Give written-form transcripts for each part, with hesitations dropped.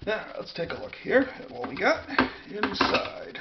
Now, let's take a look here at what we got inside.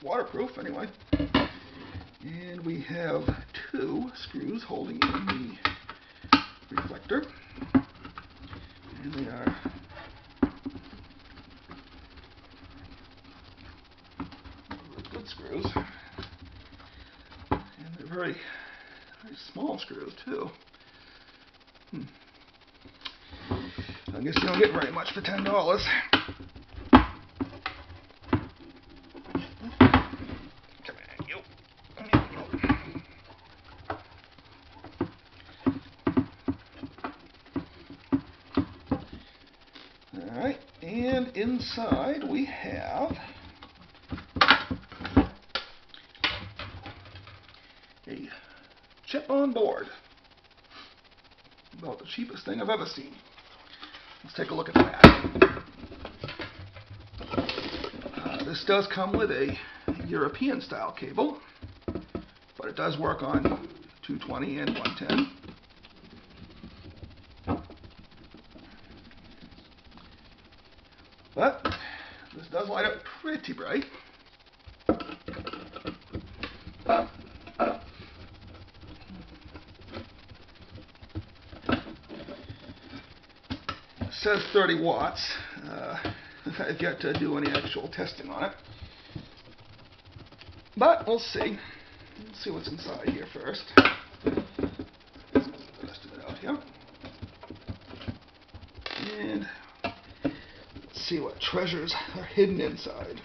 Waterproof anyway. And we have 2 screws holding in the reflector. And they are good screws. And they're very, very small screws too. I guess you don't get very much for $10. Alright, and inside we have a chip on board. About the cheapest thing I've ever seen. Let's take a look at that. This does come with a European style cable, but it does work on 220 and 110. But this does light up pretty bright. It says 30 watts. I've yet to do any actual testing on it. But we'll see. Let's see what's inside here first. Let's get the rest of it out here. And see what treasures are hidden inside.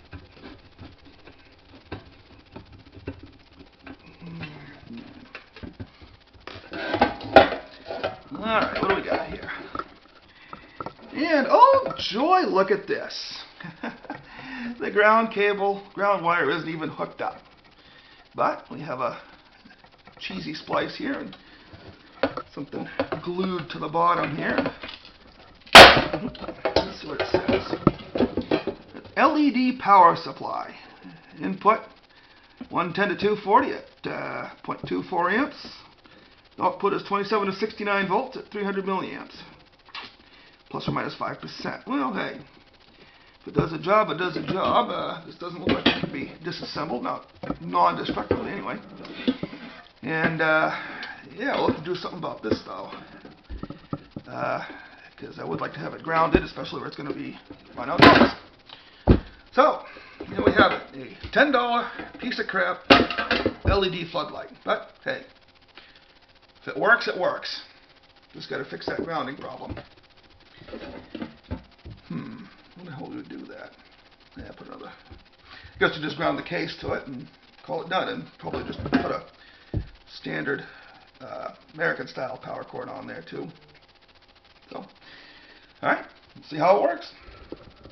Alright, what do we got here? And oh joy, look at this. The ground wire isn't even hooked up. But we have a cheesy splice here and something glued to the bottom here. Let's see what it says. LED power supply. Input 110 to 240 at 0.24 amps. Output is 27 to 69 volts at 300 milliamps. Plus or minus 5%. Well, hey. If it does a job, it does a job. This doesn't look like it can be disassembled. Non-destructively anyway. And yeah, we'll have to do something about this though. Because I would like to have it grounded, especially where it's going to be run outdoors. So, here we have it. A $10 piece of crap LED floodlight. But, hey, if it works, it works. Just got to fix that grounding problem. How the hell do we do that? Yeah, put another. I guess you just ground the case to it and call it done, and probably just put a standard American style power cord on there too. So, alright, let's see how it works.